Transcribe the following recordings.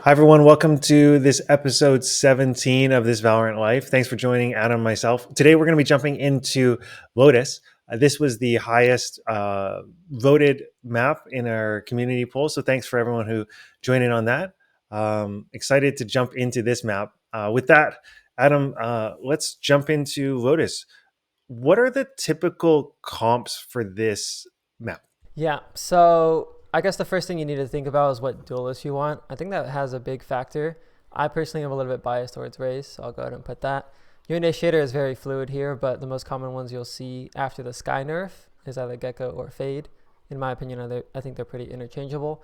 Hi, everyone. Welcome to this episode 17 of This Valorant Life. Thanks for joining Adam and myself. Today, we're going to be jumping into Lotus. This was the highest voted map in our community poll. So thanks for everyone who joined in on that. Excited to jump into this map. With that, Adam, let's jump into Lotus. What are the typical comps for this map? Yeah, so I guess the first thing you need to think about is what duelist you want. I think that has a big factor. I personally am a little bit biased towards Raze, so I'll go ahead and put that. Your initiator is very fluid here, but the most common ones you'll see after the Sky nerf is either Gecko or Fade. In my opinion, I think they're pretty interchangeable.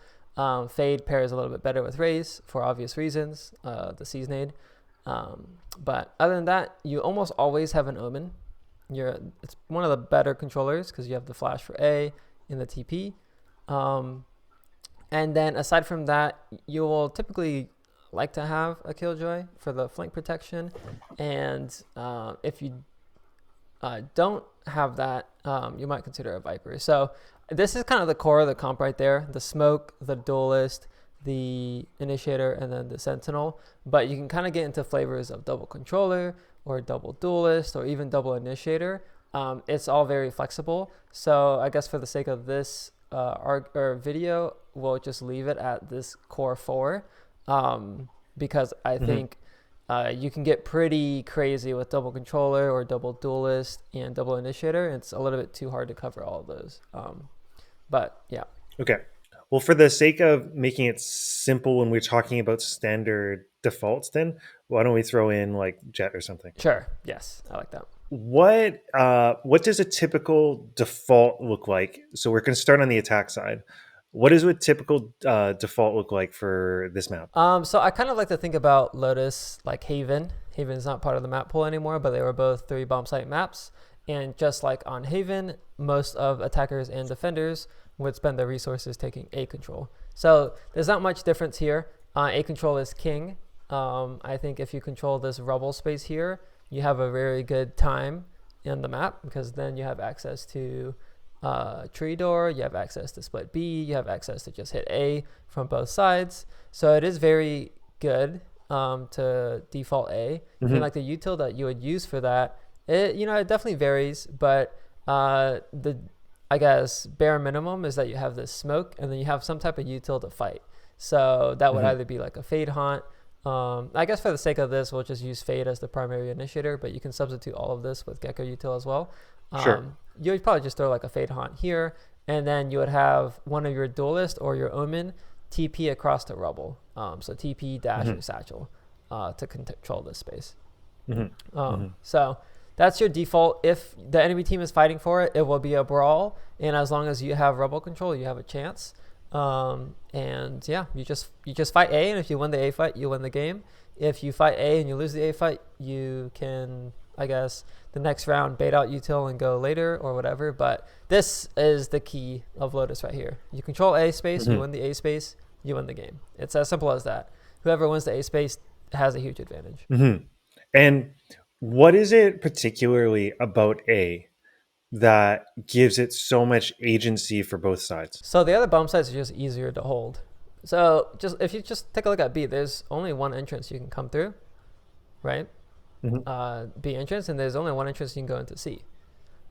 Fade pairs a little bit better with Raze for obvious reasons, the Seasonade. But other than that, you almost always have an Omen. It's one of the better controllers because you have the flash for A in the TP. And then aside from that, you will typically like to have a Killjoy for the flank protection. And if you don't have that, you might consider a Viper. So this is kind of the core of the comp right there. The Smoke, the Duelist, the Initiator, and then the Sentinel. But you can kind of get into flavors of double controller or double Duelist or even double Initiator. It's all very flexible. So I guess for the sake of this our video, we'll just leave it at this core four, because I think you can get pretty crazy with double controller or double duelist and double initiator. It's a little bit too hard to cover all of those. But yeah. Okay. Well, for the sake of making it simple when we're talking about standard defaults, then why don't we throw in like Jet or something? Sure. Yes, I like that. What does a typical default look like? So we're going to start on the attack side. What does a typical default look like for this map? So I kind of like to think about Lotus like Haven. Haven is not part of the map pool anymore, but they were both 3 bomb site maps. And just like on Haven, most of attackers and defenders would spend their resources taking A control. So there's not much difference here. A control is king. I think if you control this rubble space here, you have a very good time in the map because then you have access to tree door, you have access to split B, you have access to just hit A from both sides. So it is very good to default A. And like the util that you would use for that, it definitely varies, but I guess bare minimum is that you have this smoke and then you have some type of util to fight. So that would either be like a Fade Haunt. I guess for the sake of this, we'll just use Fade as the primary initiator, but you can substitute all of this with Gecko util as well. Sure. You would probably just throw like a Fade Haunt here, and then you would have one of your Duelist or your Omen TP across the rubble. So TP dash or Satchel to control this space. So that's your default. If the enemy team is fighting for it, it will be a brawl, and as long as you have rubble control, you have a chance. And yeah, you just fight A, and if you win the A fight, you win the game. If you fight A and you lose the A fight, you can, I guess, the next round bait out util and go later or whatever. But this is the key of Lotus right here. You control A space, you win the A space, you win the game. It's as simple as that. Whoever wins the A space has a huge advantage. And what is it particularly about A that gives it so much agency for both sides? So the other bomb sites are just easier to hold. So if you just take a look at B, there's only one entrance you can come through, right? B entrance, and there's only one entrance you can go into C.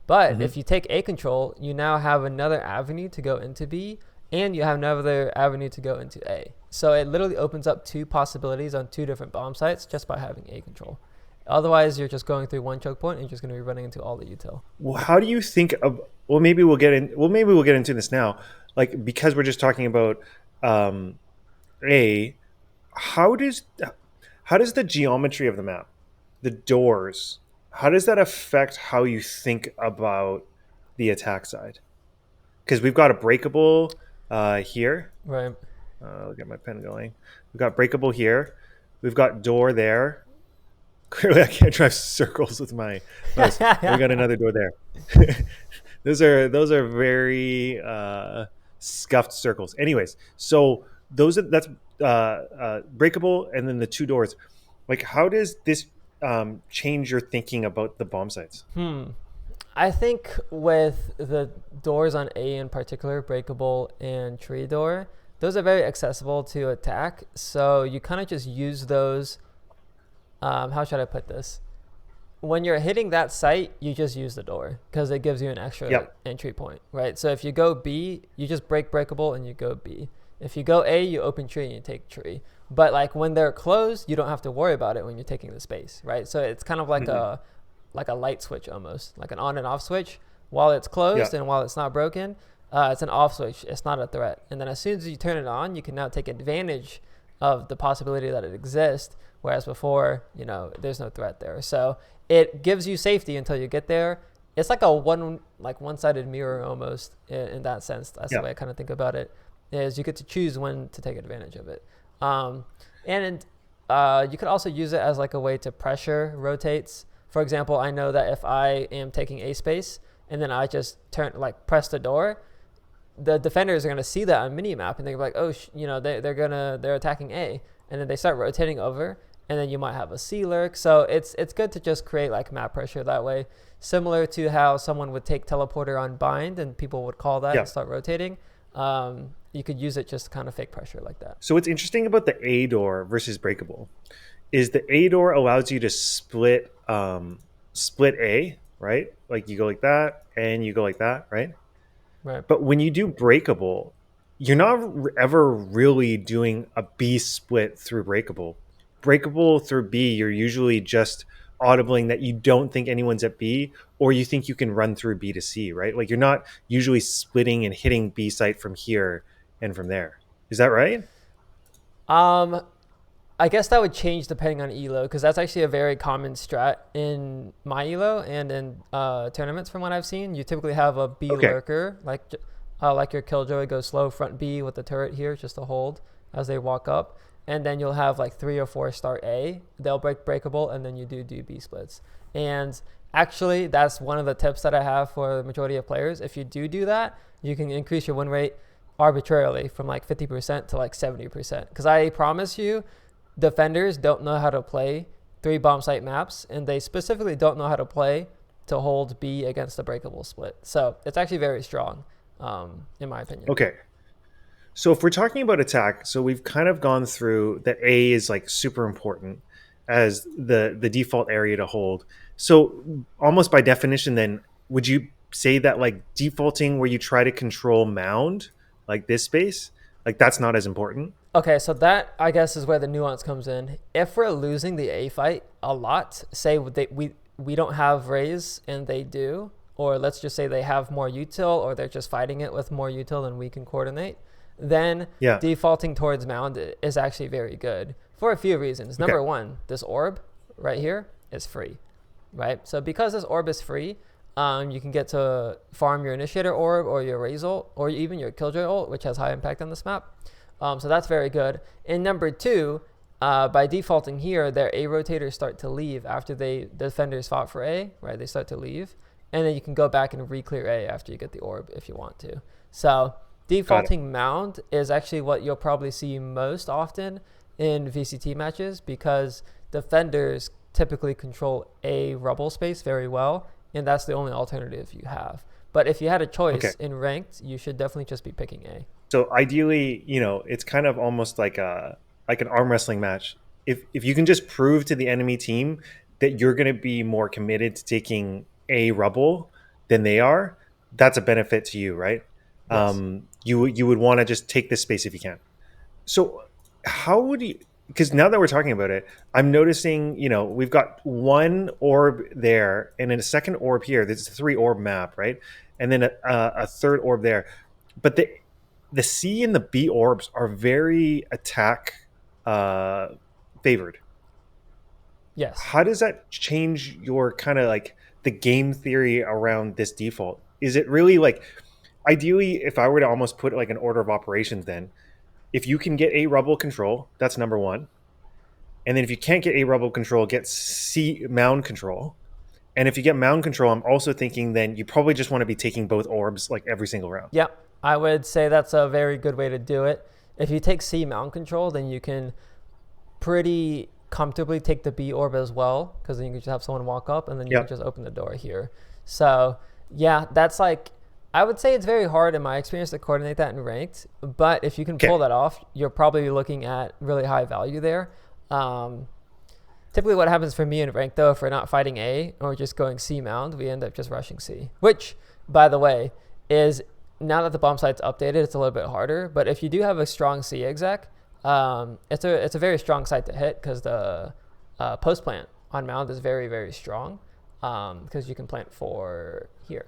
But if you take A control, you now have another avenue to go into B, and you have another avenue to go into A. So it literally opens up 2 possibilities on 2 different bomb sites just by having A control. Otherwise, you're just going through one choke point and you're just going to be running into all the util. Well, how do you think of? Well, maybe we'll get into this now. Like, because we're just talking about A. How does the geometry of the map, the doors, how does that affect how you think about the attack side? Because we've got a breakable here. Right. I'll get my pen going. We've got breakable here. We've got door there. Clearly, I can't drive circles with my mouse. We got another door there. Those are very scuffed circles. Anyways, so that's breakable, and then the 2 doors. Like, how does this change your thinking about the bomb sites? I think with the doors on A in particular, breakable and tree door, those are very accessible to attack. So you kind of just use those. How should I put this? When you're hitting that site, you just use the door because it gives you an extra entry point, right? So if you go B, you just break breakable and you go B. If you go A, you open tree and you take tree. But like when they're closed, you don't have to worry about it when you're taking the space, right? So it's kind of like a light switch almost, like an on and off switch. While it's closed and while it's not broken, it's an off switch. It's not a threat. And then as soon as you turn it on, you can now take advantage of the possibility that it exists. Whereas before, there's no threat there. So it gives you safety until you get there. It's like a one-sided mirror almost in that sense. That's the way I kind of think about it. Is you get to choose when to take advantage of it. And you could also use it as like a way to pressure rotates. For example, I know that if I am taking A space and then I just press the door, the defenders are going to see that on minimap and they're like, oh, they're attacking A, and then they start rotating over, and then you might have a C lurk. So it's good to just create like map pressure that way, similar to how someone would take teleporter on bind and people would call that and start rotating. You could use it just to kind of fake pressure like that. So what's interesting about the A door versus breakable is the A door allows you to split A, right? Like you go like that and you go like that, right? Right. But when you do breakable, you're not ever really doing a B split through breakable. Breakable through B, you're usually just audibling that you don't think anyone's at B, or you think you can run through B to C, right? Like you're not usually splitting and hitting B site from here and from there. Is that right? I guess that would change depending on elo, because that's actually a very common strat in my elo and in tournaments from what I've seen. You typically have a B lurker, like your killjoy goes slow front B with the turret here just to hold as they walk up. And then you'll have like 3 or 4 start A. They'll breakable, and then you do B splits. And actually, that's one of the tips that I have for the majority of players. If you do that, you can increase your win rate arbitrarily from like 50% to like 70%. Because I promise you, defenders don't know how to play 3 bomb site maps, and they specifically don't know how to play to hold B against a breakable split. So it's actually very strong, in my opinion. Okay. So if we're talking about attack, so we've kind of gone through that A is like super important as the default area to hold. So almost by definition, then, would you say that like defaulting where you try to control mound, like this space, like that's not as important? Okay, so that, I guess, is where the nuance comes in. If we're losing the A fight a lot, say we don't have Raze and they do, or let's just say they have more util, or they're just fighting it with more util than we can coordinate, then defaulting towards mound is actually very good for a few reasons. Number one, this orb right here is free, right? So because this orb is free, you can get to farm your initiator orb or your Raze ult, or even your killjoy ult, which has high impact on this map. So that's very good. And number two, by defaulting here, their A rotators start to leave after the defenders fought for A, right? They start to leave. And then you can go back and re-clear A after you get the orb if you want to. So defaulting mound is actually what you'll probably see most often in VCT matches, because defenders typically control A rubble space very well, and that's the only alternative you have. But if you had a choice in ranked, you should definitely just be picking A. So ideally, it's kind of almost like an arm wrestling match. If you can just prove to the enemy team that you're going to be more committed to taking A rubble than they are, that's a benefit to you, right? Yes. You would want to just take this space if you can. So how would you, because now that we're talking about it, I'm noticing, we've got one orb there and then a second orb here. There's a 3 orb map, right? And then a third orb there. But the C and the B orbs are very attack favored. Yes. How does that change your kind of like the game theory around this default? Is it really like, ideally, if I were to almost put like an order of operations, then if you can get A rubble control, that's number one. And then if you can't get A rubble control, get C mound control. And if you get mound control, I'm also thinking then you probably just want to be taking both orbs like every single round. Yeah, I would say that's a very good way to do it. If you take C mound control, then you can pretty comfortably take the B orb as well, because then you can just have someone walk up and then you can just open the door here. So yeah, that's like I would say it's very hard in my experience to coordinate that in ranked, but if you can pull Okay. that off, you're probably looking at really high value there. Um, Typically, what happens for me in ranked though, if we're not fighting A or just going C mound, we end up just rushing C. Which, by the way, is now that the bomb site's updated, it's a little bit harder. But if you do have a strong C exec, it's a very strong site to hit because the post plant on mound is very very strong because you can plant for here,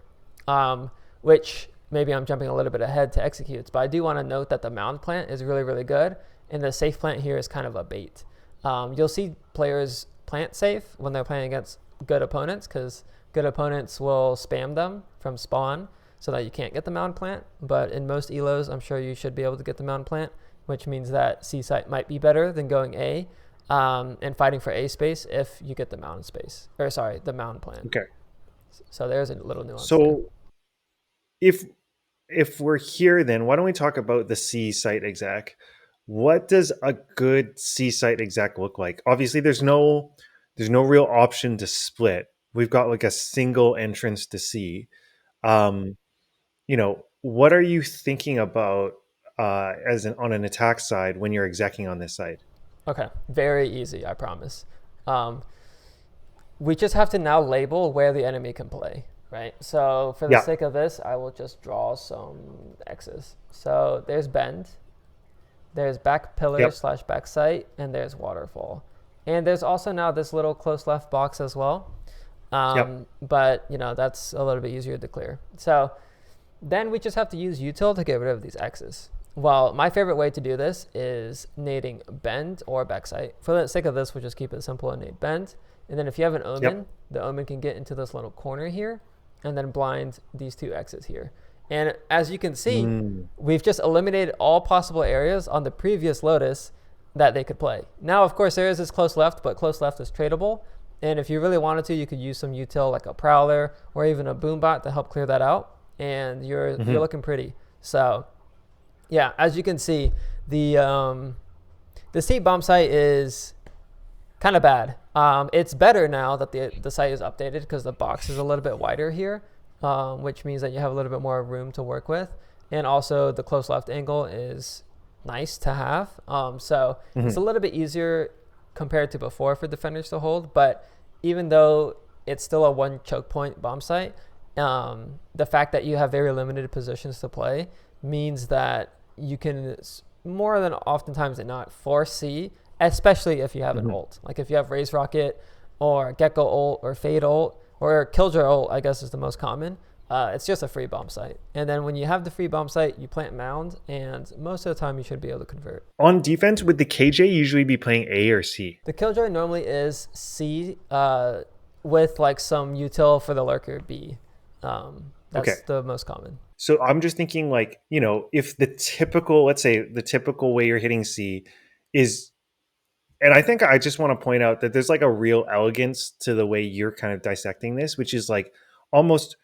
which maybe I'm jumping a little bit ahead to executes, but I do want to note that the mound plant is really really good, and the safe plant here is kind of a bait. You'll see players plant safe when they're playing against good opponents because good opponents will spam them from spawn so that you can't get the mound plant. But in most elos, I'm sure you should be able to get the mound plant, which means that C site might be better than going A and fighting for A space if you get the mound space. Or sorry, the mound plant. Okay. So there's a little nuance there. So if we're here, then why don't we talk about the C site exec? What does a good C site exec look like? Obviously, there's no real option to split. We've got like a single entrance to C. Um, what are you thinking about on an attack side when you're execing on this side? Okay, very easy, I promise. Um, we just have to now label where the enemy can play, right? So for the Yeah. sake of this, I will just draw some X's. So there's bend, there's back pillar Yep. slash back sight, and there's waterfall. And there's also now this little close left box as well. Yep. But that's a little bit easier to clear. So then we just have to use util to get rid of these X's. Well, my favorite way to do this is nading bend or backside. For the sake of this, we'll just keep it simple and nade bend. And then if you have an omen, Yep. the omen can get into this little corner here and then blind these two X's here. And as you can see, Mm. we've just eliminated all possible areas on the previous Lotus that they could play. Now, of course, there is this close left, but close left is tradable. And if you really wanted to, you could use some util like a prowler or even a boombot to help clear that out. And you're looking pretty. So yeah, as you can see, the C bomb site is kind of bad. It's better now that the site is updated because the box is a little bit wider here, which means that you have a little bit more room to work with. And also the close left angle is nice to have. So it's a little bit easier compared to before for defenders to hold. But even though it's still a one choke point bomb site, the fact that you have very limited positions to play means that you can more than oftentimes than not force C, especially if you have an ult. Like if you have Raise Rocket or Gecko ult or Fade ult or Killjoy ult, I guess is the most common. It's just a free bomb site. And then when you have the free bomb site, you plant mound, and most of the time you should be able to convert. On defense, would the KJ usually be playing A or C? The Killjoy normally is C with like some util for the lurker B. That's Okay. the most common. So I'm just thinking like, if let's say the typical way you're hitting C is, and I think I just want to point out that there's like a real elegance to the way you're kind of dissecting this, which is like almost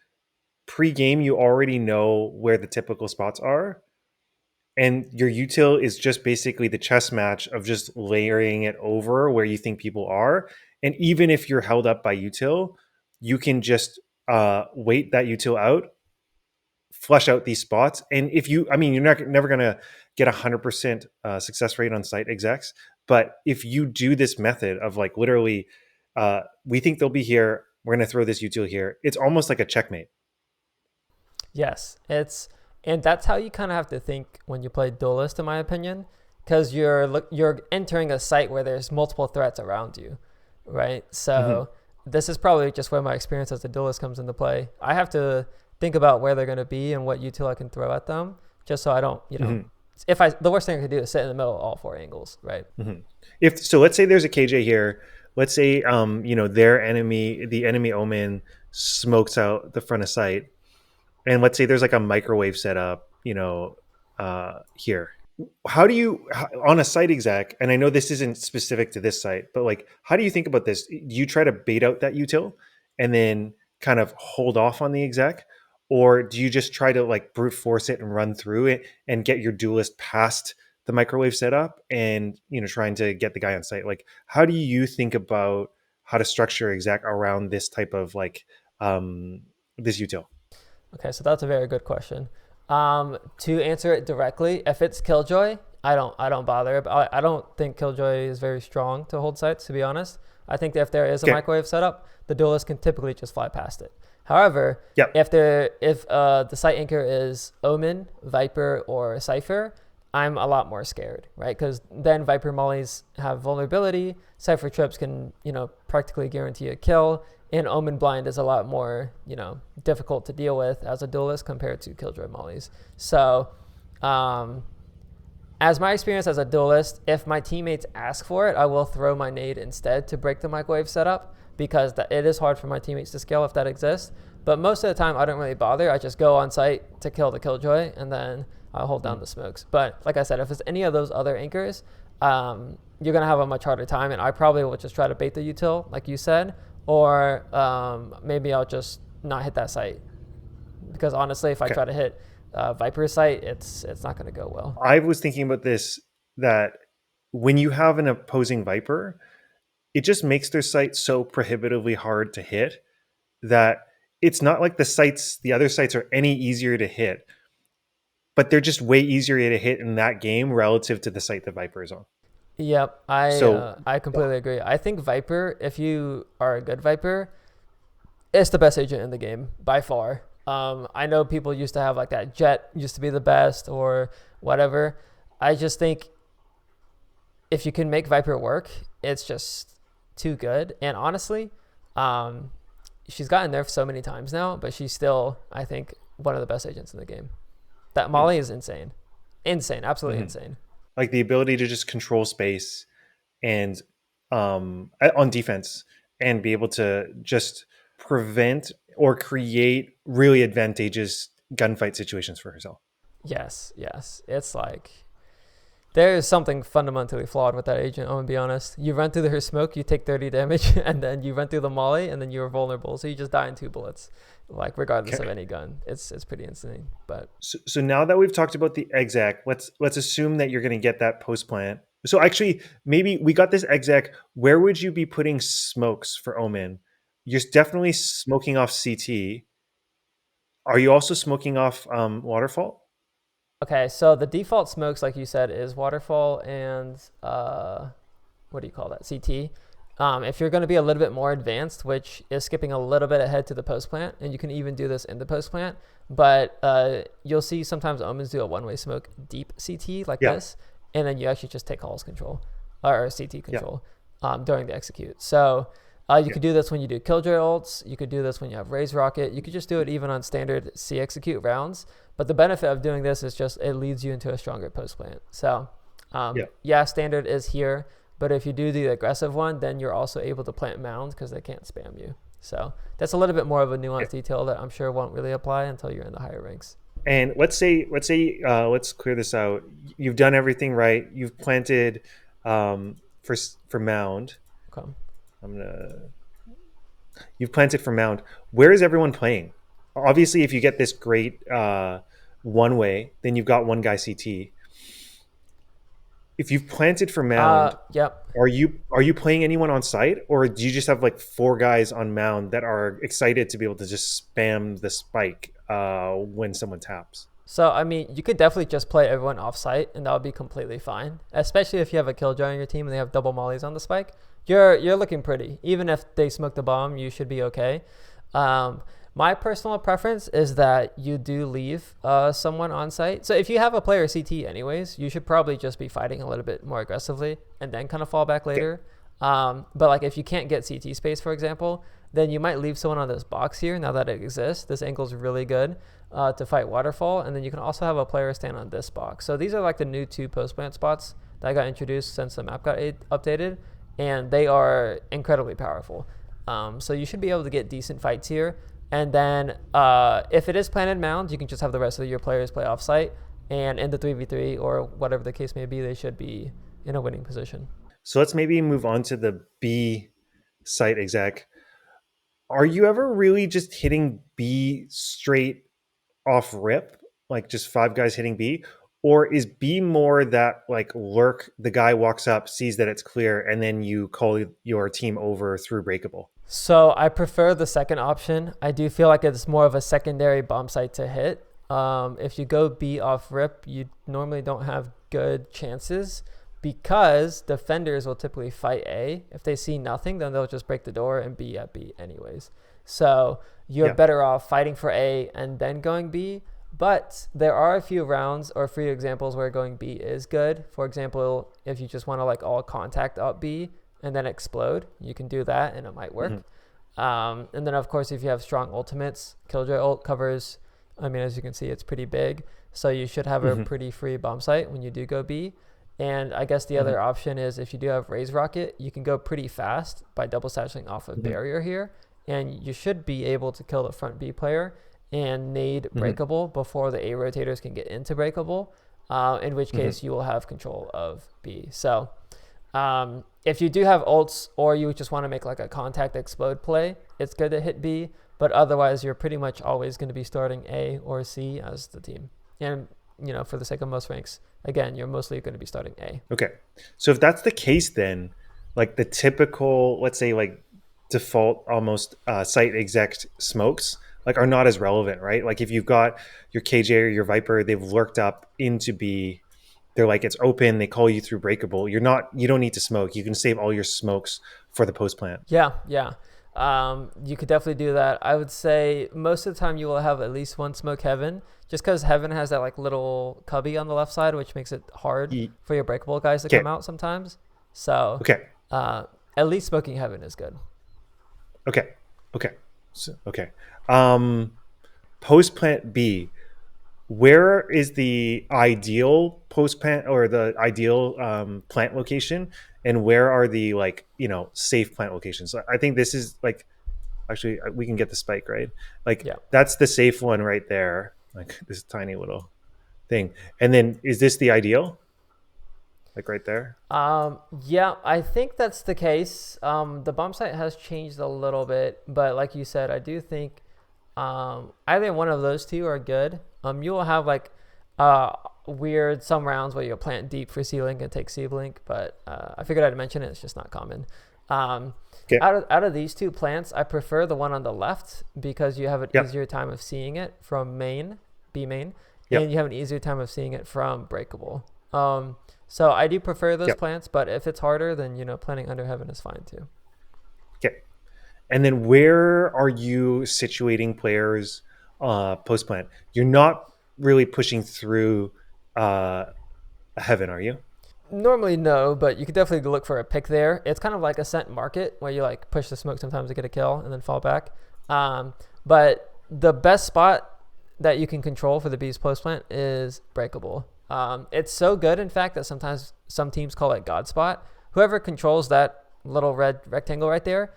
pre-game, you already know where the typical spots are. And your util is just basically the chess match of just layering it over where you think people are. And even if you're held up by util, you can just wait that util out, flush out these spots. And if you're never going to get 100% success rate on site execs. But if you do this method of like literally, we think they'll be here, we're going to throw this util here, it's almost like a checkmate. Yes, and that's how you kind of have to think when you play Duelist, in my opinion, because you're entering a site where there's multiple threats around you, right? So this is probably just where my experience as a Duelist comes into play. I have to think about where they're going to be and what util I can throw at them, just so I don't, the worst thing I could do is sit in the middle of all four angles, right? If so, let's say there's a KJ here. Let's say the enemy omen smokes out the front of sight, and let's say there's like a microwave setup, here. How do you on a site exec? And I know this isn't specific to this site, but like, how do you think about this? Do you try to bait out that util and then kind of hold off on the exec, or do you just try to like brute force it and run through it and get your duelist past the microwave setup and trying to get the guy on site? Like, how do you think about how to structure exec around this type of like this util? Okay, so that's a very good question. To answer it directly, if it's Killjoy, I don't bother. I don't think Killjoy is very strong to hold sites. To be honest, I think that if there is a Okay. microwave setup, the duelist can typically just fly past it. However, Yep. if the site anchor is Omen, Viper, or Cypher, I'm a lot more scared, right? Because then Viper mollies have vulnerability. Cypher trips can practically guarantee a kill, and Omen Blind is a lot more, difficult to deal with as a duelist compared to Killjoy mollies. So, um, as my experience as a duelist, if my teammates ask for it, I will throw my nade instead to break the microwave setup because it is hard for my teammates to scale if that exists. But most of the time, I don't really bother. I just go on site to kill the Killjoy, and then I'll hold down Mhm. the smokes. But like I said, if it's any of those other anchors, you're going to have a much harder time. And I probably will just try to bait the util, like you said, or maybe I'll just not hit that site. Because honestly, if I Okay. try to hit Viper's site, it's not going to go well. I was thinking about this, that when you have an opposing Viper, it just makes their site so prohibitively hard to hit that it's not like the other sites are any easier to hit, but they're just way easier to hit in that game relative to the site the Viper is on. Yep, I So, uh, I completely agree. I think Viper, if you are a good Viper, it's the best agent in the game by far. I know people used to have like that Jet used to be the best or whatever. I just think if you can make Viper work, it's just too good. And honestly, um, she's gotten nerfed so many times now, but she's still, I think, one of the best agents in the game. That Molly is insane, insane, absolutely mm-hmm. insane. Like the ability to just control space and on defense and be able to just prevent or create really advantageous gunfight situations for herself. Yes, yes. It's like there is something fundamentally flawed with that agent. I'm gonna be honest. You run through her smoke, you take 30 damage, and then you run through the molly, and then you're vulnerable. So you just die in 2 bullets, like regardless of Okay. any gun. It's pretty insane. But So now that we've talked about the exec, let's assume that you're going to get that post plant. So actually, maybe we got this exec. Where would you be putting smokes for Omen? You're definitely smoking off CT. Are you also smoking off Waterfall? okay, so the default smokes, like you said, is waterfall and what do you call that? CT. If you're going to be a little bit more advanced, which is skipping a little bit ahead to the post plant, and you can even do this in the post plant, but you'll see sometimes omens do a one-way smoke deep CT like Yeah, this, and then you actually just take halls control or CT yeah, control during the execute. So you yeah. could do this when you do killjoy ults. You could do this when you have raise rocket. You could just do it even on standard C execute rounds. But the benefit of doing this is just it leads you into a stronger post plant. So Yeah. yeah, standard is here, but if you do the aggressive one, then you're also able to plant mounds because they can't spam you. So that's a little bit more of a nuanced detail that I'm sure won't really apply until you're in the higher ranks. And let's clear this out. You've done everything right. You've planted for mound. Okay. I'm gonna. You've planted for mound. Where is everyone playing? Obviously, if you get this great one way, then you've got one guy CT. If you've planted for mound, Yep. are you playing anyone on site, or do you just have like four guys on mound that are excited to be able to just spam the spike when someone taps? So I mean, you could definitely just play everyone off site, and that would be completely fine. Especially if you have a killjoy on your team and they have double mollies on the spike, you're looking pretty. Even if they smoke the bomb, you should be okay. Um, my personal preference is that you do leave someone on site. So if you have a player CT anyways, you should probably just be fighting a little bit more aggressively and then kind of fall back Okay. later. But like if you can't get CT space, for example, then you might leave someone on this box here now that it exists. This angle is really good to fight waterfall. And then you can also have a player stand on this box. So these are like the new two post plant spots that got introduced since the map got updated. And they are incredibly powerful. So you should be able to get decent fights here. And then if it is planted mound, you can just have the rest of your players play off site. And in the 3v3 or whatever the case may be, they should be in a winning position. So let's maybe move on to the B site exec. Are you ever really just hitting B straight off rip, like just five guys hitting B? Or is B more that like lurk, the guy walks up, sees that it's clear, and then you call your team over through breakable? So I prefer the second option. I do feel like it's more of a secondary bomb site to hit. If you go B off rip, you normally don't have good chances because defenders will typically fight A. If they see nothing, then they'll just break the door and be at B anyways. So you're Yeah. better off fighting for A and then going B. But there are a few rounds or few examples where going B is good. For example, if you just want to like all contact up B, and then explode. You can do that and it might work. Hmm. And then, of course, if you have strong ultimates, Killjoy ult covers, I mean, as you can see, it's pretty big. So you should have a Hmm. pretty free bomb site when you do go B. And I guess the Hmm. other option is if you do have Raise Rocket, you can go pretty fast by double satcheling off of Hmm. barrier here. And you should be able to kill the front B player and nade Hmm. breakable before the A rotators can get into breakable, in which Hmm. case you will have control of B. So if you do have ults or you just want to make like a contact explode play, it's good to hit B, but otherwise you're pretty much always going to be starting A or C as the team. And, for the sake of most ranks, again, you're mostly going to be starting A. Okay. So if that's the case, then like the typical, let's say like default almost site exec smokes like are not as relevant, right? Like if you've got your KJ or your Viper, they've lurked up into B. They're like it's open. They call you through breakable. You don't need to smoke. You can save all your smokes for the post plant. Yeah, yeah. You could definitely do that. I would say most of the time you will have at least one smoke heaven, just because heaven has that like little cubby on the left side, which makes it hard for your breakable guys to Okay. come out sometimes. So Okay. uh, at least smoking heaven is good. Okay. Okay. Okay. Um, Post plant B. Where is the ideal post plant or the ideal plant location, and where are the like safe plant locations? So I think this is like actually we can get the spike right. Like Yeah. that's the safe one right there. Like this tiny little thing, and then is this the ideal? Like right there. Yeah, I think that's the case. The bomb site has changed a little bit, but like you said, I do think either one of those two are good. You will have like weird some rounds where you'll plant deep for C-Link and take C-Link, but I figured I'd mention it. It's just not common. Um, Okay. out of these two plants, I prefer the one on the left because you have an Yep. easier time of seeing it from B main, and Yep. you have an easier time of seeing it from breakable. So I do prefer those Yep. plants, but if it's harder, then planting under heaven is fine too. Okay. And then where are you situating players post plant? You're not really pushing through uh, heaven, are you? Normally no, but you could definitely look for a pick there. It's kind of like a scent market where you like push the smoke sometimes to get a kill and then fall back. But the best spot that you can control for the bees post plant is breakable. It's so good, in fact, that sometimes some teams call it God spot. Whoever controls that little red rectangle right there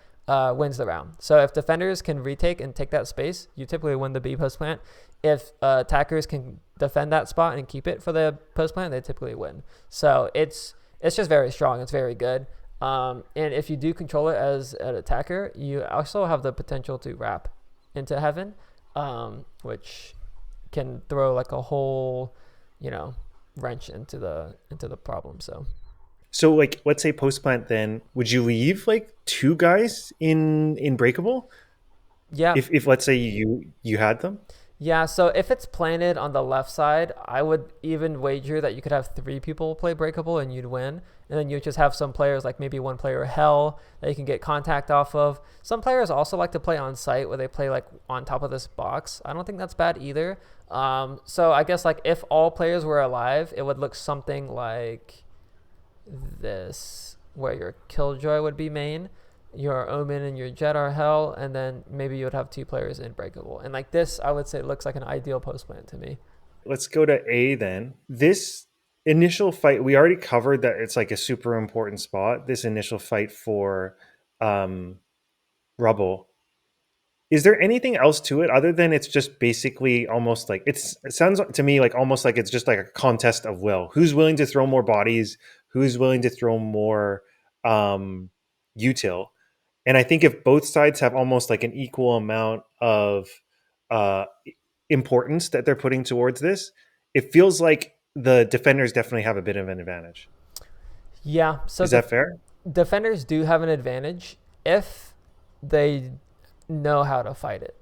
wins the round. So if defenders can retake and take that space, you typically win the B post plant. If attackers can defend that spot and keep it for the post plant, they typically win. So it's just very strong. It's very good. And if you do control it as an attacker, you also have the potential to wrap into heaven, which can throw like a whole, wrench into the problem. So like let's say post plant, then would you leave like two guys in breakable Yeah. if let's say you had them? Yeah, so if it's planted on the left side, I would even wager that you could have three people play breakable and you'd win. And then you just have some players, like maybe one player hell that you can get contact off of. Some players also like to play on site where they play like on top of this box. I don't think that's bad either. So I guess like if all players were alive, it would look something like this, where your Killjoy would be main, your Omen and your Jet are hell, and then maybe you would have two players in breakable. And like this, I would say looks like an ideal post plant to me. Let's go to A then. This initial fight, we already covered that it's like a super important spot. This initial fight for um, Rubble. Is there anything else to it other than it's just basically almost like it sounds to me like almost like it's just like a contest of will. Who's willing to throw more bodies? Who's willing to throw more um, util? And I think if both sides have almost like an equal amount of uh, importance that they're putting towards this, it feels like the defenders definitely have a bit of an advantage. Yeah, so Is that fair? defenders do have an advantage if they know how to fight it.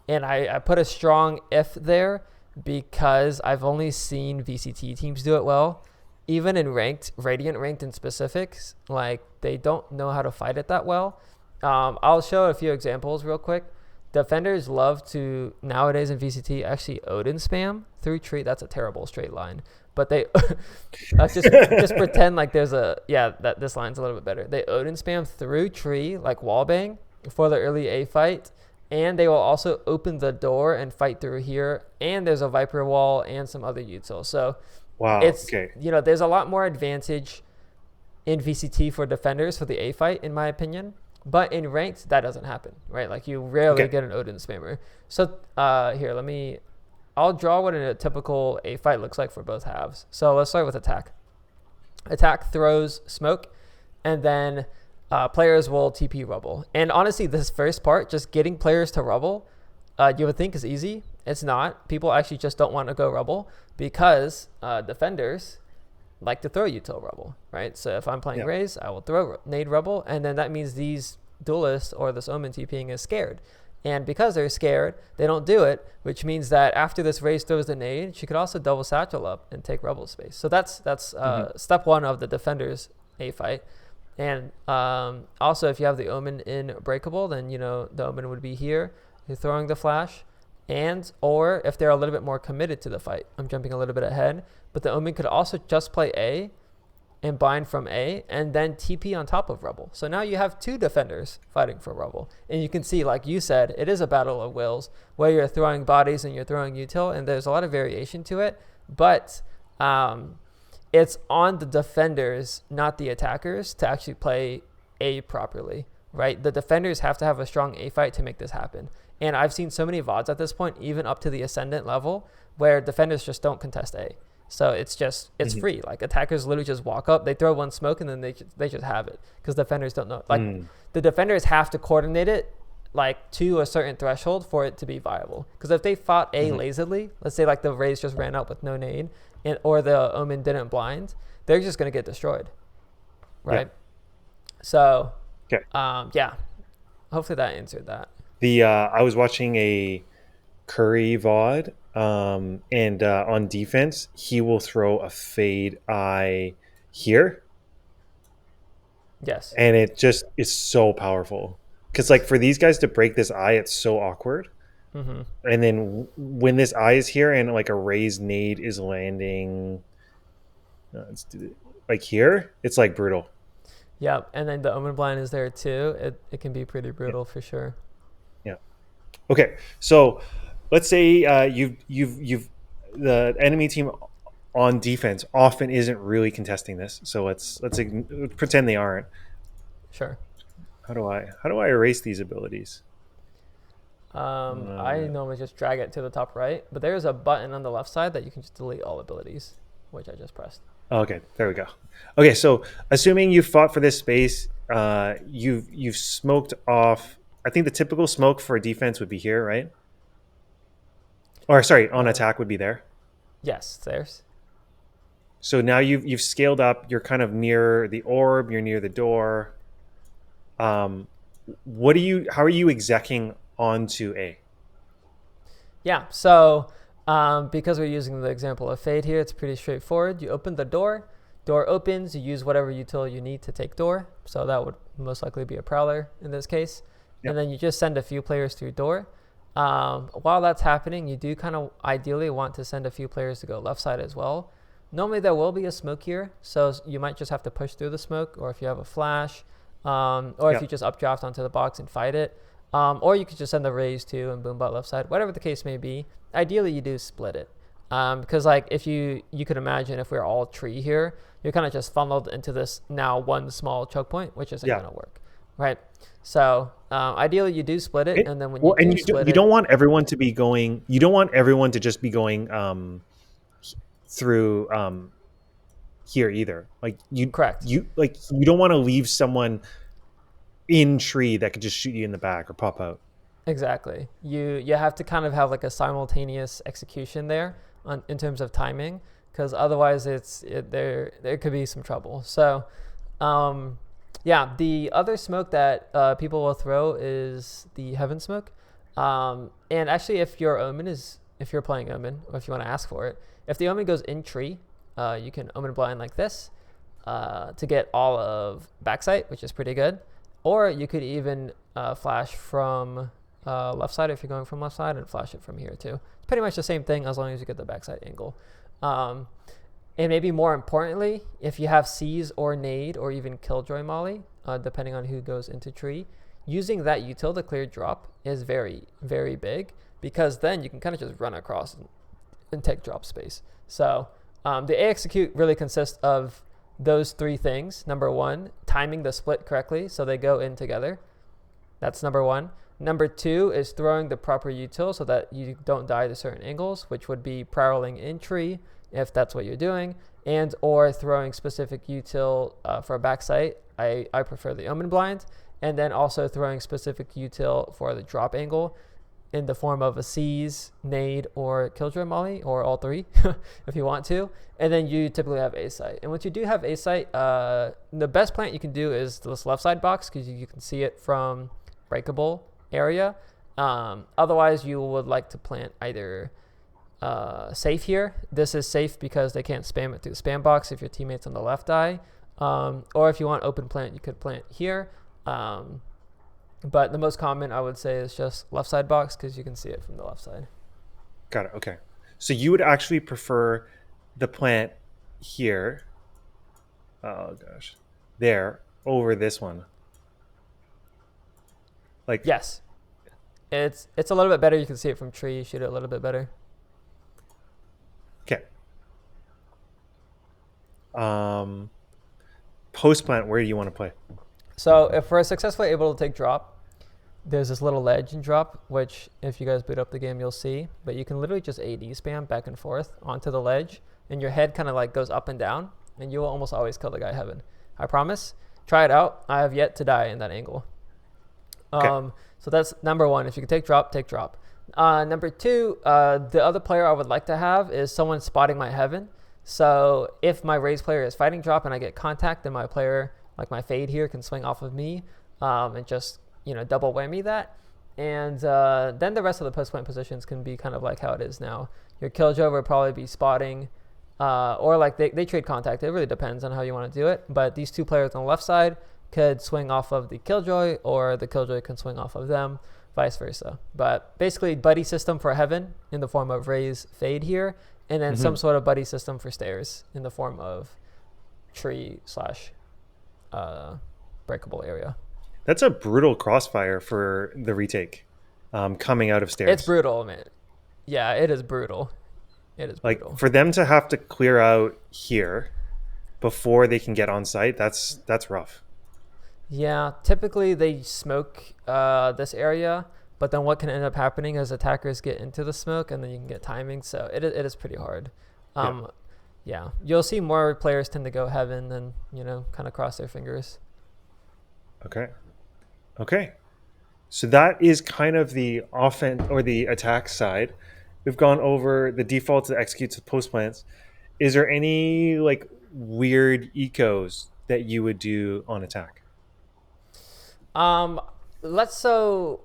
And I put a strong if there because I've only seen VCT teams do it well. Even in ranked, Radiant ranked in specifics, like they don't know how to fight it that well. I'll show a few examples real quick. Defenders love to, nowadays in VCT, actually Odin spam through tree. That's a terrible straight line. But they just pretend like there's that this line's a little bit better. They Odin spam through tree, like wallbang, for the early A fight. And they will also open the door and fight through here. And there's a Viper wall and some other utils. So Wow. it's, Okay. there's a lot more advantage in VCT for defenders for the A fight, in my opinion. But in ranked, that doesn't happen, right? Like you rarely get an Odin spammer. So here, I'll draw what a typical A fight looks like for both halves. So let's start with attack. Attack throws smoke, and then players will TP rubble. And honestly, this first part, just getting players to rubble, you would think is easy. It's not. People actually just don't want to go rubble because defenders like to throw util rubble, right? So if I'm playing Raze, I will throw nade rubble, and then that means these duelists or this Omen TPing is scared. And because they're scared, they don't do it, which means that after this Raze throws the nade, she could also double satchel up and take rubble space. So that's step one of the defender's A fight. And also, if you have the Omen in breakable, then the Omen would be here. You're throwing the flash, or if they're a little bit more committed to the fight, I'm jumping a little bit ahead, but the Omen could also just play A and bind from A and then TP on top of rubble. So now you have two defenders fighting for rubble. And you can see, like you said, it is a battle of wills where you're throwing bodies and you're throwing util, and there's a lot of variation to it, but it's on the defenders, not the attackers, to actually play A properly, right? The defenders have to have a strong A fight to make this happen. And I've seen so many VODs at this point, even up to the Ascendant level, where defenders just don't contest A. So it's free. Like attackers literally just walk up, they throw one smoke, and then they just have it because defenders don't know. Like the defenders have to coordinate it like to a certain threshold for it to be viable. Because if they fought A lazily, let's say like the Raze just ran out with no nade, or the Omen didn't blind, they're just going to get destroyed, right? So, hopefully that answered that. I was watching a Curry VOD, and on defense, he will throw a fade eye here. Yes. And it just is so powerful. Because like for these guys to break this eye, it's so awkward. And then when this eye is here and like a Raze nade is landing, like here, it's like brutal. Yeah, and then the Omen blind is there too. It can be pretty brutal for sure. Yeah. Okay, so let's say you've the enemy team on defense often isn't really contesting this. So let's pretend they aren't. Sure. How do I erase these abilities? I normally just drag it to the top right, but there's a button on the left side that you can just delete all abilities, which I just pressed. Okay, there we go. Okay, so assuming you fought for this space, you've smoked off. I think the typical smoke for defense would be here, right? Or sorry, on attack would be there. Yes, there's. So now you've scaled up. You're kind of near the orb. You're near the door. How are you execing onto A? Yeah, so because we're using the example of fade here, it's pretty straightforward. You open the door opens, you use whatever util you need to take door. So that would most likely be a prowler in this case. Yep. And then you just send a few players through door. While that's happening, you do kind of ideally want to send a few players to go left side as well. Normally there will be a smoke here, so you might just have to push through the smoke, or if you have a flash, or if you just updraft onto the box and fight it. Or you could just send the Raze too and boom bot left side, whatever the case may be. Ideally you do split it. Because like if you could imagine if we're all tree here, you're kind of just funneled into this now one small choke point, which isn't going to work, right? So ideally you do split it, and then when you don't want everyone to be going. You don't want everyone to just be going through here either. Like correct. You don't want to leave someone in tree that could just shoot you in the back or pop out. Exactly. You have to kind of have like a simultaneous execution there in terms of timing, because otherwise there could be some trouble. So Yeah, the other smoke that people will throw is the heaven smoke. And actually, if you're playing omen, or if you want to ask for it, if the omen goes in tree, you can omen blind like this to get all of backside, which is pretty good. Or you could even flash from left side if you're going from left side, and flash it from here too. It's pretty much the same thing as long as you get the backside angle. Um, and maybe more importantly, if you have C's or nade or even killjoy molly, depending on who goes into tree, using that util to clear drop is very, very big, because then you can kind of just run across and take drop space. So the A execute really consists of those three things. Number one, timing the split correctly so they go in together. That's number one. Number two is throwing the proper util so that you don't die to certain angles, which would be prowling in tree if that's what you're doing, and or throwing specific util for a backside. I prefer the omen blind, and then also throwing specific util for the drop angle in the form of a C's, nade, or killjoy molly, or all three if you want to. And then you typically have A site. And once you do have A site, the best plant you can do is this left side box, because you can see it from breakable area. Otherwise, you would like to plant either safe here. This is safe because they can't spam it through the spam box if your teammate's on the left eye. Or if you want open plant, you could plant here. But the most common, I would say, is just left side box, because you can see it from the left side. Got it. Okay. So you would actually prefer the plant here, oh gosh, there, over this one. Like, yes, it's a little bit better. You can see it from tree. Shoot it a little bit better. okay. Post plant, where do you want to play? So if we're successfully able to take drop, there's this little ledge in drop, which if you guys boot up the game, you'll see. But you can literally just AD spam back and forth onto the ledge, and your head kind of like goes up and down, and you will almost always kill the guy heaven. I promise. Try it out. I have yet to die in that angle. Okay. So that's number one. If you can take drop, take drop. Number two, the other player I would like to have is someone spotting my heaven. So if my raise player is fighting drop and I get contact, then my player, like my fade here, can swing off of me and just, double whammy that. And then the rest of the post plant positions can be kind of like how it is now. Your killjoy will probably be spotting, or like they trade contact. It really depends on how you want to do it. But these two players on the left side could swing off of the killjoy, or the killjoy can swing off of them, vice versa. But basically buddy system for heaven in the form of raise fade here, and then some sort of buddy system for stairs in the form of tree / breakable area. That's a brutal crossfire for the retake, coming out of stairs. It's brutal, man. Yeah, it is brutal. It is brutal. Like, for them to have to clear out here before they can get on site, that's rough. Yeah, typically they smoke this area, but then what can end up happening is attackers get into the smoke, and then you can get timing. So it is pretty hard. Yeah, you'll see more players tend to go heaven than, kind of cross their fingers. Okay. So that is kind of the offense or the attack side. We've gone over the defaults, the executes, the post plants. Is there any like weird ecos that you would do on attack? Let's so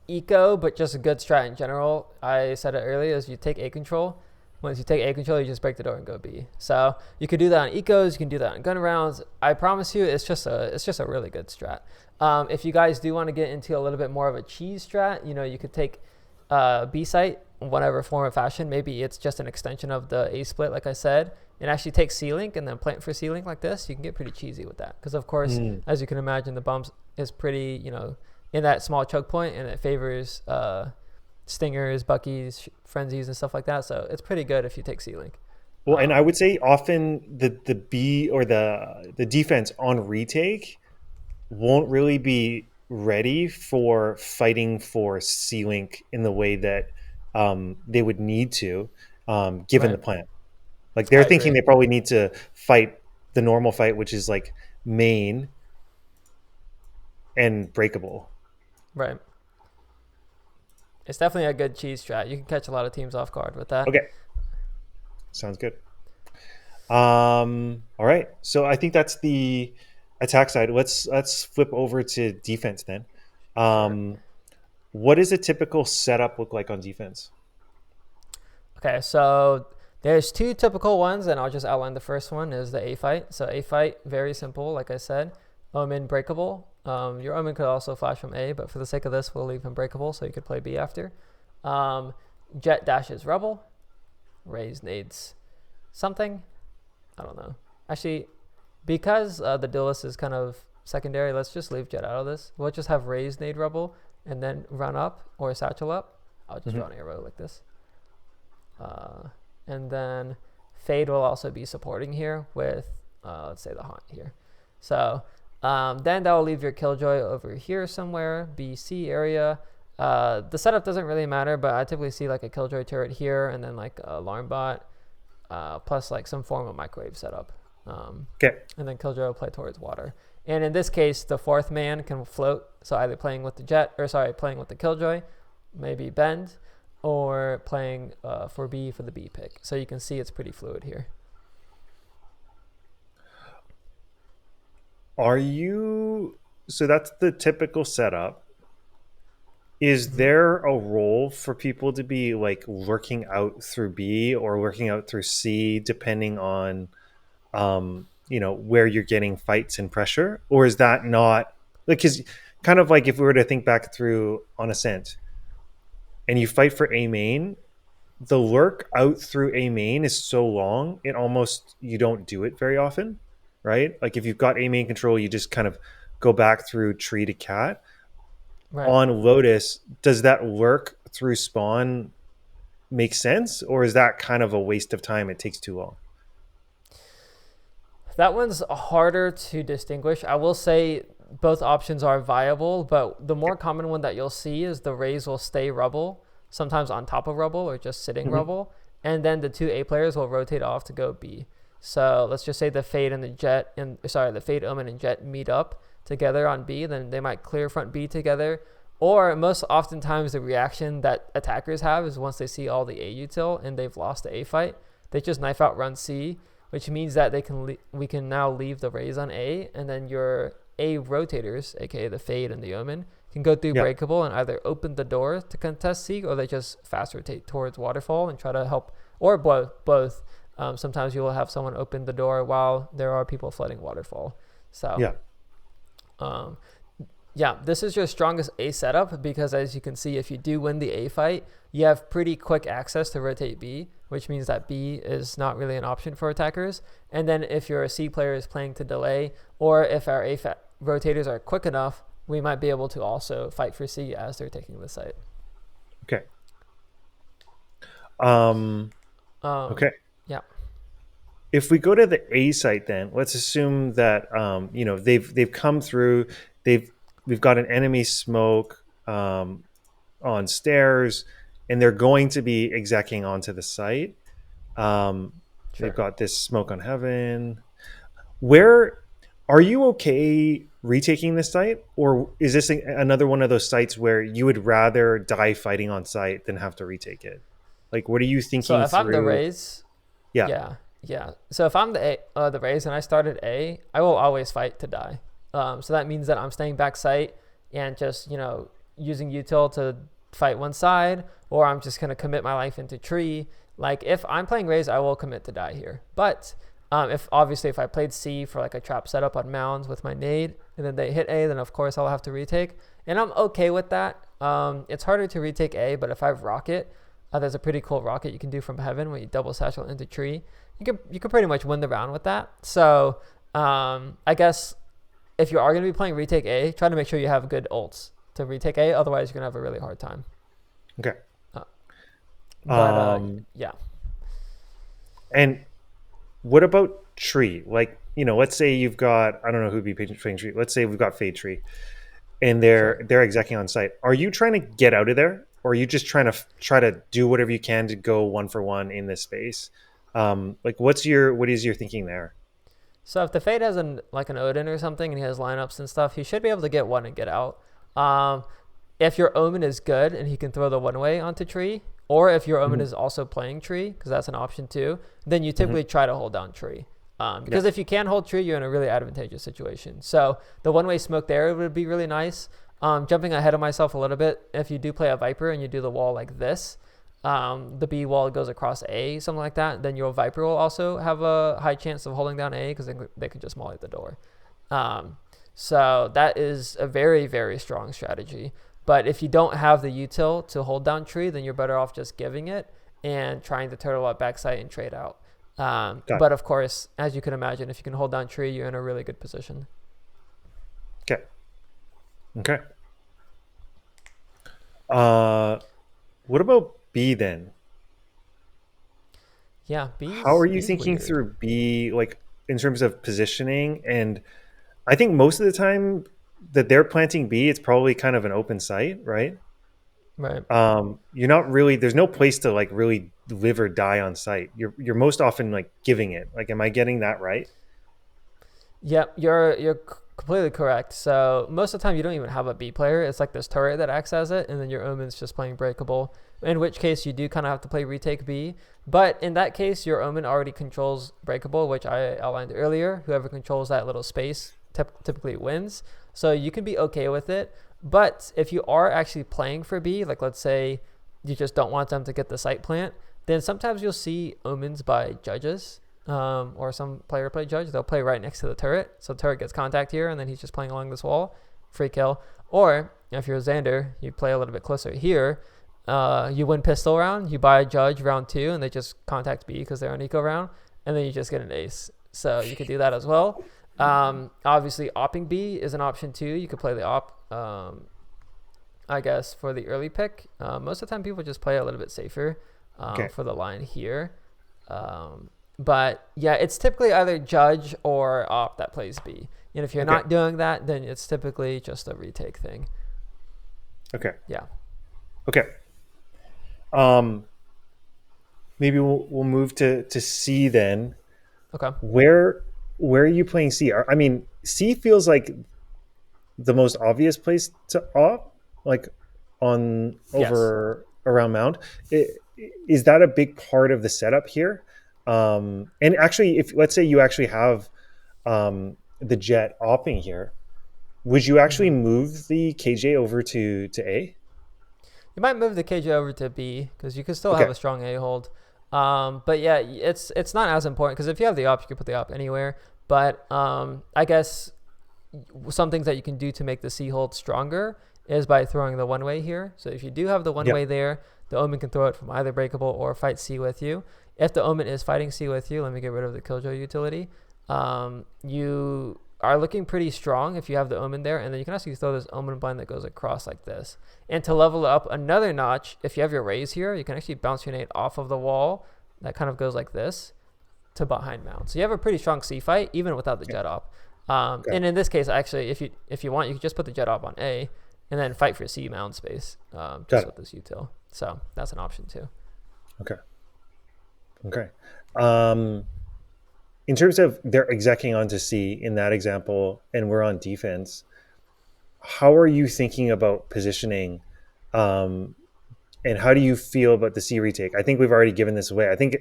eco, but just a good strat in general. I said it earlier, is you take A control. Once you take A control, you just break the door and go B. So you could do that on ecos, you can do that on gun rounds. I promise you, it's just a really good strat. If you guys do want to get into a little bit more of a cheese strat, you could take B site in whatever form or fashion. Maybe it's just an extension of the A split, like I said, and actually take C link and then plant for C link like this. You can get pretty cheesy with that, because of course, as you can imagine, the bumps is pretty, in that small choke point, and it favors stingers, buckies, frenzies, and stuff like that. So it's pretty good if you take C link. Well, and I would say often the B or the defense on retake won't really be ready for fighting for C link in the way that they would need to, given the plan. Like, they're thinking they probably need to fight the normal fight, which is like main and breakable. Right. It's definitely a good cheese strat. You can catch a lot of teams off guard with that. Okay. Sounds good. All right. So I think that's the attack side. Let's flip over to defense then. Sure. Um, what does a typical setup look like on defense? Okay, so there's two typical ones, and I'll just outline the first one is the A fight. So A fight, very simple, like I said. Omen breakable. Your Omen could also flash from A, but for the sake of this, we'll leave him breakable, so you could play B after. Jet dashes Rebel. Raze nades something. I don't know. Actually, because the Duelist is kind of secondary, let's just leave Jet out of this. We'll just have Raze nade Rebel and then run up or satchel up. I'll just draw an arrow like this. And then Fade will also be supporting here with, let's say, the Haunt here. So then that will leave your Killjoy over here somewhere, BC area. The setup doesn't really matter, but I typically see like a Killjoy turret here and then like a alarm bot, plus like some form of microwave setup. Okay. And then Killjoy will play towards water. And in this case, the fourth man can float. So either playing with the Jet, or sorry, playing with the Killjoy, maybe Bend, or playing for B for the B pick. So you can see it's pretty fluid here. So that's the typical setup. Is there a role for people to be like lurking out through B or lurking out through C, depending on, where you're getting fights and pressure? Or is that not like, because kind of like if we were to think back through on Ascent and you fight for A main, the lurk out through A main is so long, you don't do it very often, right? Like if you've got A main control, you just kind of go back through tree to cat. Right. On Lotus, does that lurk through spawn make sense, or is that kind of a waste of time? It takes too long. That one's harder to distinguish. I will say both options are viable, but the more common one that you'll see is the Raze will stay Rubble, sometimes on top of Rubble or just sitting Rubble, and then the two A players will rotate off to go B. So let's just say the Fade and the Jet, the Fade, Omen, and Jet meet up together on B, then they might clear front B together. Or most oftentimes the reaction that attackers have is once they see all the A util and they've lost the A fight, they just knife out run C, which means that we can now leave the Raze on A, and then your A rotators, aka the Fade and the Omen, can go through breakable and either open the door to contest C, or they just fast rotate towards waterfall and try to help, or both. Sometimes you will have someone open the door while there are people flooding waterfall. So this is your strongest A setup because, as you can see, if you do win the A fight, you have pretty quick access to rotate B, which means that B is not really an option for attackers. And then if your C player is playing to delay, or if our A rotators are quick enough, we might be able to also fight for C as they're taking the site. Okay. Okay. Yeah. If we go to the A site, then let's assume that they've come through. We've got an enemy smoke on stairs, and they're going to be execing onto the site. They've got this smoke on heaven. Where are you okay retaking this site, or is this another one of those sites where you would rather die fighting on site than have to retake it? Like, what are you thinking? So if I'm the Raze, yeah. So if I'm the Raze and I started A, I will always fight to die. So that means that I'm staying back site and just, using util to fight one side, or I'm just going to commit my life into tree. Like if I'm playing Raze, I will commit to die here. But if I played C for like a trap setup on mounds with my nade and then they hit A, then of course I'll have to retake. And I'm okay with that. It's harder to retake A, but if I have rocket, there's a pretty cool rocket you can do from heaven when you double satchel into tree. You can pretty much win the round with that. So I guess if you are going to be playing retake A, try to make sure you have good ults to retake A. Otherwise, you're going to have a really hard time. Okay. Yeah. And what about tree? Like, let's say you've got, I don't know who'd be playing tree. Let's say we've got Fade tree, and they're execing on site. Are you trying to get out of there, or are you just trying to do whatever you can to go 1-for-1 in this space? Like, what is your thinking there? So if the Fade has an Odin or something and he has lineups and stuff, he should be able to get one and get out. If your Omen is good and he can throw the one-way onto tree, or if your Omen is also playing tree, because that's an option too, then you typically try to hold down tree. Because Yeah. if you can hold tree, you're in a really advantageous situation. So the one-way smoke there would be really nice. Jumping ahead of myself a little bit, if you do play a Viper and you do the wall like this, the B wall goes across A, something like that, then your Viper will also have a high chance of holding down A because they can just molly the door. So that is a very, very strong strategy. But if you don't have the util to hold down tree, then you're better off just giving it and trying to turtle up backside and trade out. Got But of course, as you can imagine, if you can hold down tree, you're in a really good position. it. Okay. Okay. What about B then? Yeah, How are you B's thinking weird. through B, like in terms of positioning? And I think most of the time that they're planting B, it's probably kind of an open site, right? Right. You're not really, there's no place to like really live or die on site. You're most often like giving it. Like, am I getting that right? Yep, you're completely correct. So most of the time you don't even have a B player. It's like this turret that acts as it, and then your Omen's just playing breakable. In which case you do kind of have to play retake B. But in that case, your Omen already controls breakable, which I outlined earlier. Whoever controls that little space typically wins. So you can be okay with it. But if you are actually playing for B, like let's say you just don't want them to get the site plant, then sometimes you'll see Omens by judges, or some player play judge. They'll play right next to the turret. So the turret gets contact here, and then he's just playing along this wall. Free kill. Or if you're Xander, you play a little bit closer here. You win pistol round, you buy a judge round 2, and they just contact B because they're on eco round, and then you just get an ace. So you could do that as well. Obviously, opping B is an option too. You could play the op, I guess, for the early pick. Most of the time, people just play a little bit safer Okay. for the line here. But yeah, it's typically either judge or op that plays B. And if you're Okay. not doing that, then it's typically just a retake thing. Okay. Yeah. Okay. Um, Maybe we'll move to C then. Okay. Where are you playing C? I mean, C feels like the most obvious place to op, like on Yes. over around mound. Is that a big part of the setup here? And actually, if let's say you actually have the jet opping here, would you actually Mm-hmm. move the KJ over to A? You might move the KJ over to B because you can still have Okay. a strong A hold. But yeah, it's not as important because if you have the op, you can put the op anywhere. But I guess some things that you can do to make the C hold stronger is by throwing the one way here. So if you do have the one Yeah. way there, the Omen can throw it from either breakable or fight C with you. If the Omen is fighting C with you, let me get rid of the Killjoy utility. You are looking pretty strong if you have the Omen there, and then you can actually throw this Omen blind that goes across like this. And to level up another notch, if you have your raise here, you can actually bounce your nade off of the wall that kind of goes like this to behind mount. So you have a pretty strong C fight even without the Okay. jet op. Okay. And in this case, actually, if you want, you can just put the jet op on A and then fight for C mount space Got just it. with this util. So that's an option too. Okay. Okay. Um, in terms of they're execing onto C in that example, and we're on defense, how are you thinking about positioning? Um, and how do you feel about the C retake? I think we've already given this away. I think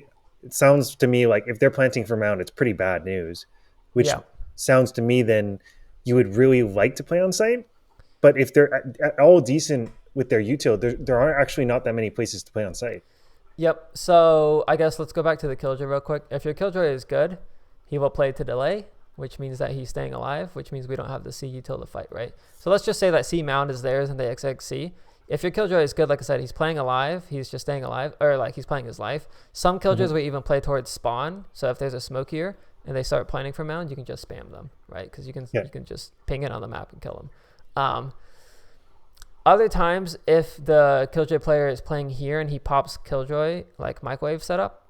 it sounds to me like if they're planting for mount, it's pretty bad news, which Yeah. sounds to me then you would really like to play on site. But if they're at all decent with their util, there are actually not that many places to play on site. Yep. So I guess let's go back to the Killjoy real quick. If your Killjoy is good, he will play to delay, which means that he's staying alive, which means we don't have the C util to fight, right? So let's just say that C mount is theirs and they exec C. If your Killjoy is good, like I said, he's playing alive, he's just staying alive, or like he's playing his life. Some Killjoys Mm-hmm. will even play towards spawn. So if there's a smoke here and they start planning for mount, you can just spam them, right? Because you Yeah. can just ping it on the map and kill them. Other times, if the Killjoy player is playing here and he pops Killjoy, like microwave setup,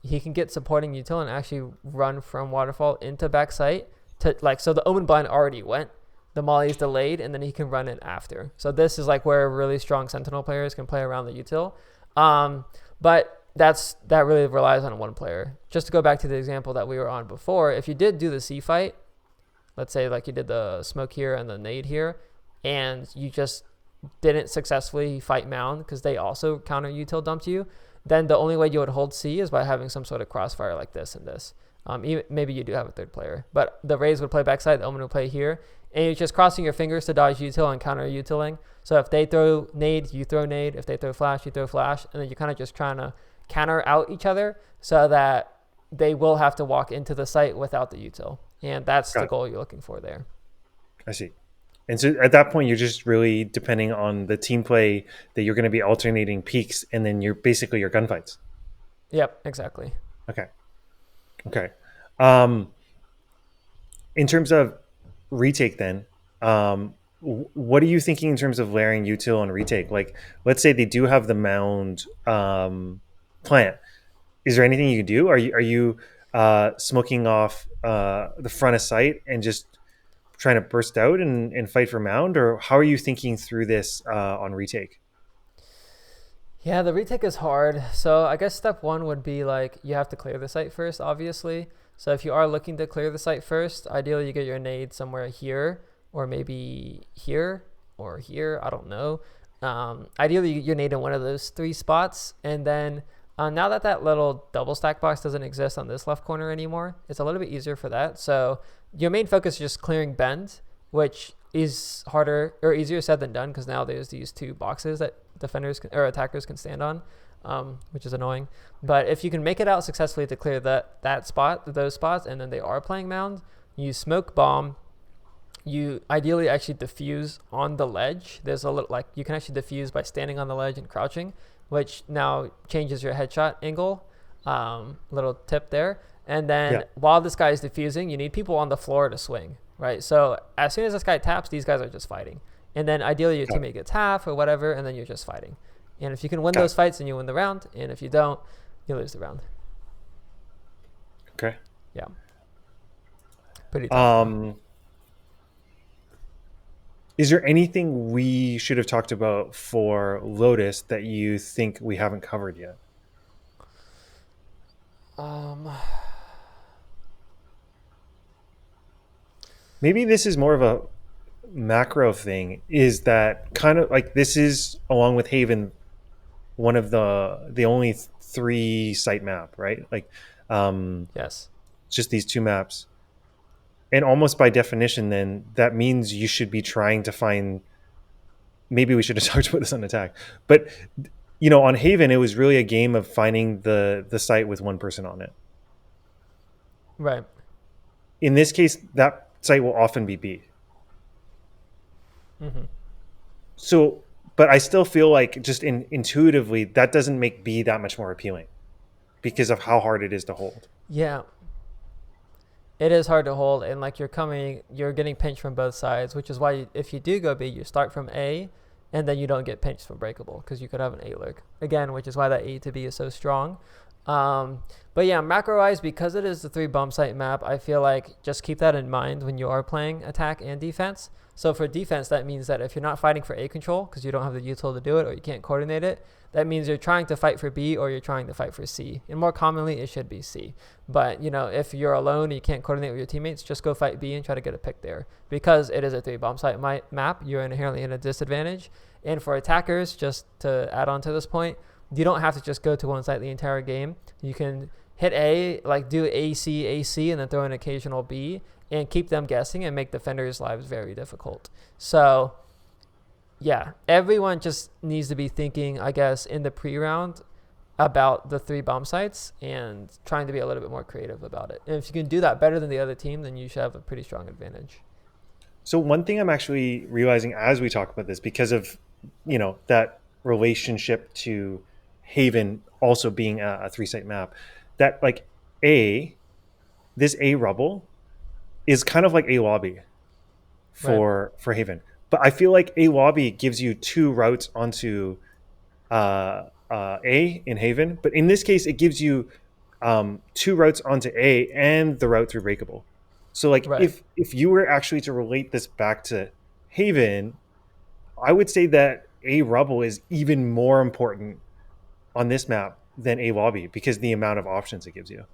he can get supporting util and actually run from waterfall into backside to like, so the Omen blind already went, the molly is delayed, and then he can run in after. So this is like where really strong sentinel players can play around the util. But that really relies on one player. Just to go back to the example that we were on before, if you did do the C fight, let's say like you did the smoke here and the nade here, and you just didn't successfully fight mound because they also counter util dumped you, then the only way you would hold C is by having some sort of crossfire like this and this. Even maybe you do have a third player, but the Raze would play backside, the Omen would play here, and you're just crossing your fingers to dodge util and counter utiling. So if they throw nade, you throw nade. If they throw flash, you throw flash, and then you're kind of just trying to counter out each other so that they will have to walk into the site without the util, and that's the goal you're looking for there. I see. And so at that point, you're just really depending on the team play that you're going to be alternating peaks, and then you're basically your gunfights. Yep, exactly. Okay. In terms of retake, then, what are you thinking in terms of layering util and retake? Like, let's say they do have the mound plant. Is there anything you can do? Are you smoking off the front of site and just trying to burst out and fight for mound, or how are you thinking through this on retake? Yeah, the retake is hard. So I guess step one would be like you have to clear the site first, obviously. So if you are looking to clear the site first, ideally you get your nade somewhere here, or maybe here or here. I don't know. Ideally you get your nade in one of those three spots, and then now that that little double stack box doesn't exist on this left corner anymore, it's a little bit easier for that. So your main focus is just clearing bend, which is harder or easier said than done because now there's these two boxes that defenders or attackers can stand on, which is annoying. But if you can make it out successfully to clear that spot, those spots, and then they are playing mound, you smoke bomb. You ideally actually diffuse on the ledge. There's a little like you can actually diffuse by standing on the ledge and crouching, which now changes your headshot angle. Little tip there. And then while this guy is diffusing, you need people on the floor to swing, right? So as soon as this guy taps, these guys are just fighting. And then ideally your teammate gets half or whatever, and then you're just fighting. And if you can win those fights, then you win the round. And if you don't, you lose the round. Okay. Yeah. Pretty tough. Is there anything we should have talked about for Lotus that you think we haven't covered yet? Maybe this is more of a macro thing, is that kind of like this is, along with Haven, one of the only three site map, right? Like yes, just these two maps. And almost by definition, then that means you should be trying to find. Maybe we should have talked about this on attack, but on Haven, it was really a game of finding the site with one person on it. Right. In this case, that site will often be B. Mm-hmm. So, but I still feel like just intuitively that doesn't make B that much more appealing because of how hard it is to hold. Yeah. It is hard to hold, and like you're getting pinched from both sides, which is why if you do go B, you start from A, and then you don't get pinched from breakable because you could have an A lurk again, which is why that A to B is so strong. But yeah, macro-wise, because it is the 3 bomb site map, I feel like just keep that in mind when you are playing attack and defense. So for defense, that means that if you're not fighting for A control because you don't have the util to do it or you can't coordinate it, that means you're trying to fight for B or you're trying to fight for C. And more commonly, it should be C. But, if you're alone and you can't coordinate with your teammates, just go fight B and try to get a pick there. Because it is a 3 bomb site map, you're inherently in a disadvantage. And for attackers, just to add on to this point, you don't have to just go to one site the entire game. You can hit A, like do AC, AC, and then throw an occasional B and keep them guessing and make defenders' lives very difficult. So, yeah, everyone just needs to be thinking, I guess, in the pre-round about the 3 bomb sites and trying to be a little bit more creative about it. And if you can do that better than the other team, then you should have a pretty strong advantage. So one thing I'm actually realizing as we talk about this, because of, that relationship to Haven also being a 3-site map, that like this A rubble is kind of like A lobby for Haven. But I feel like A lobby gives you 2 routes onto A in Haven. But in this case, it gives you 2 routes onto A and the route through breakable. So like if you were actually to relate this back to Haven, I would say that A rubble is even more important on this map than A lobby because the amount of options it gives you.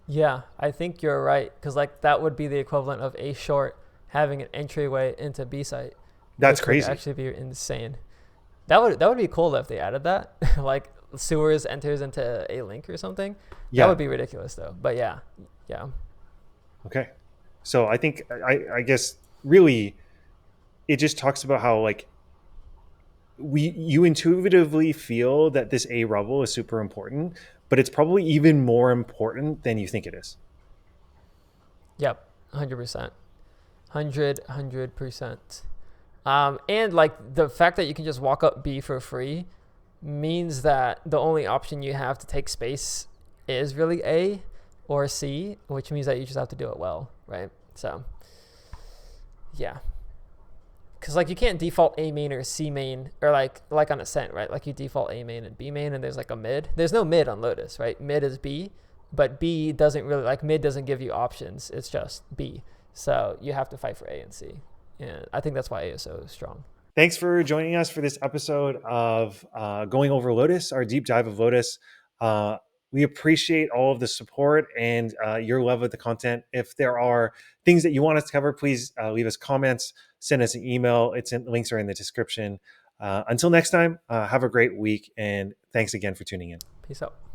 Yeah, I think you're right because like that would be the equivalent of A short having an entryway into B site. That's crazy. Would actually be insane. That would be cool if they added that. Like sewers enters into a link or something. That Yeah. would be ridiculous though. But yeah, yeah, Okay. So I think I guess really it just talks about how like you intuitively feel that this A rubble is super important, but it's probably even more important than you think it is. yep, 100%, 100%. And like the fact that you can just walk up B for free means that the only option you have to take space is really A or C, which means that you just have to do it well, right? So yeah, because like you can't default A main or C main or like on Ascent, right? Like you default A main and B main, and there's like a mid. There's no mid on Lotus, right? Mid is B, but B doesn't really like mid doesn't give you options. It's just B. So you have to fight for A and C, and I think that's why A is so strong. Thanks for joining us for this episode of going over Lotus, our deep dive of Lotus. Uh, we appreciate all of the support and your love of the content. If there are things that you want us to cover, please leave us comments, send us an email. Links are in the description. Until next time, have a great week, and thanks again for tuning in. Peace out.